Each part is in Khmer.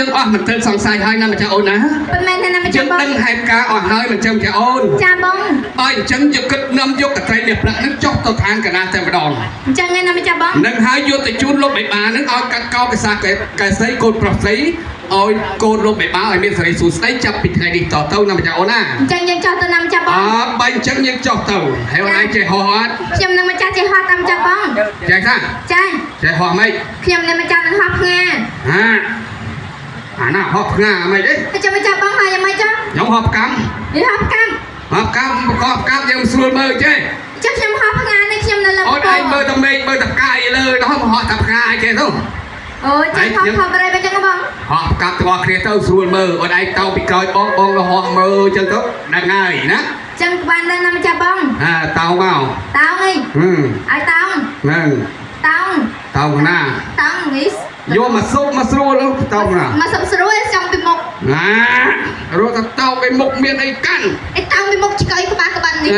យើងអស់មិនទៅសង្ស័យហើយណាម្ចាស់អូនណាប៉ុន្មានណាម្ចា យើ ស់ ង បង ដឹងហេតុការអស់ហើយមិនចឹងម្ចាស់អូន ចាបង ហើយអញ្ចឹងយកគិតនាំយកកត្រីនេះប្រាក់នឹងចុះទៅឋានកណាតែម្ដង អញ្ចឹងឯណាម្ចាស់បង នឹងហើយយកទៅជូនលោកបេបានឹងឲ្យកាត់កោកសាកែស្រីកូនប្រុសស្រីឲ្យកូនលោកបេបាឲ្យមានសេរីសួស្តីចាប់ពីថ្ងៃនេះតទៅណាម្ចាស់អូនណា អញ្ចឹងយើងចោះទៅណាម្ចាស់បង បាញ់អញ្ចឹងយើងចុះទៅហើយអូនឯងចេះហោះអត់ ខ្ញុំនឹងម្ចាស់ចេះហោះតាមម្ចាស់បង ចេះថា ចា ចេះហោះមិន ខ្ញុំនឹងម្ចាស់នឹងហោះផ្ងា ហាអាណាហោះផ្ងាមិនទេ អញ្ចឹងម្ចាស់បងហើយយ៉ាងម៉េចចុះ ខ្ញុំហោះកម្ម យើងហោះកម្ម ហោះកម្មប្រកបកម្មយើងស្រួលមើលចេះ ចុះខ្ញុំហោះផ្ងានេះខ្ញុំនៅលើ អូនឯងមើលតែមេឃមើលតែផ្កាយលើនោះហោះតែផ្កាយចេះទៅ អូចេះហោះខំបរិយអញ្ចឹងបង ហោះកាប់ទាំងអស់គ្នាទៅស្រួលមើលអូនឯងតោពីក្រោយបងរហោះមើលអញ្ចឹងទៅដឹងហើយណា ចឹងបាននៅណាម្ចាស់បង តោមក តោងអី ឲ្យតោង ហ្នឹង តោង តោណា តោងនេះ យកមកសុបមកស្រួលតោណា មកសុំស្រួលចង់ពីមុខ ណារត់ទៅតោពីមុខមានអីកាន់ អីតោងពីមុខឆ្កៃក្បាលក្បាន់នេះ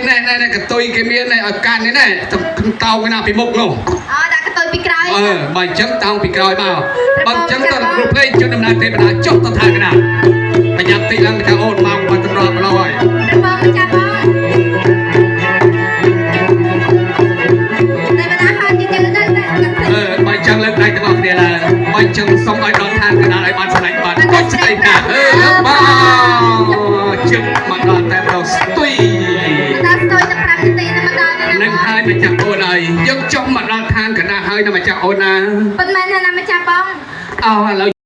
ណែកតុយគេមានឲ្យកាន់នេះណែតោគេណាពីមុខនោះ អូដាក់កតុយពីក្រោយ បើអញ្ចឹងតោពីក្រោយមកបើអញ្ចឹងទៅគ្រូភ្លេងជន់ដំណើរទេវតាចុះទៅថាកណាប្រញាប់តិចឡើងថាអូនមកបាត់ទៅរាប់ម្លោហើយ បងម្ចាស់បងតែបណ្ដាហើយជិះទៅដល់តែ បើអញ្ចឹងលើកដៃទាំងអស់គ្នាឡើងបើអញ្ចឹងសូមឲ្យដល់ឋានកណាឲ្យបានស្ដេចបានកុចស្ដីណាបងជឹកមកដល់តែម្ដងស្ទុយ ដល់ស្ទុយទៅ5នាទីទៅមកដល់នេះ នឹងហើយម្ចាស់អូនហើយយើងចុះមកដល់ឋានកណាហើយណាម្ចាស់អូនណា ប៉ុន្មានណាម្ចាស់បង ឥឡូវ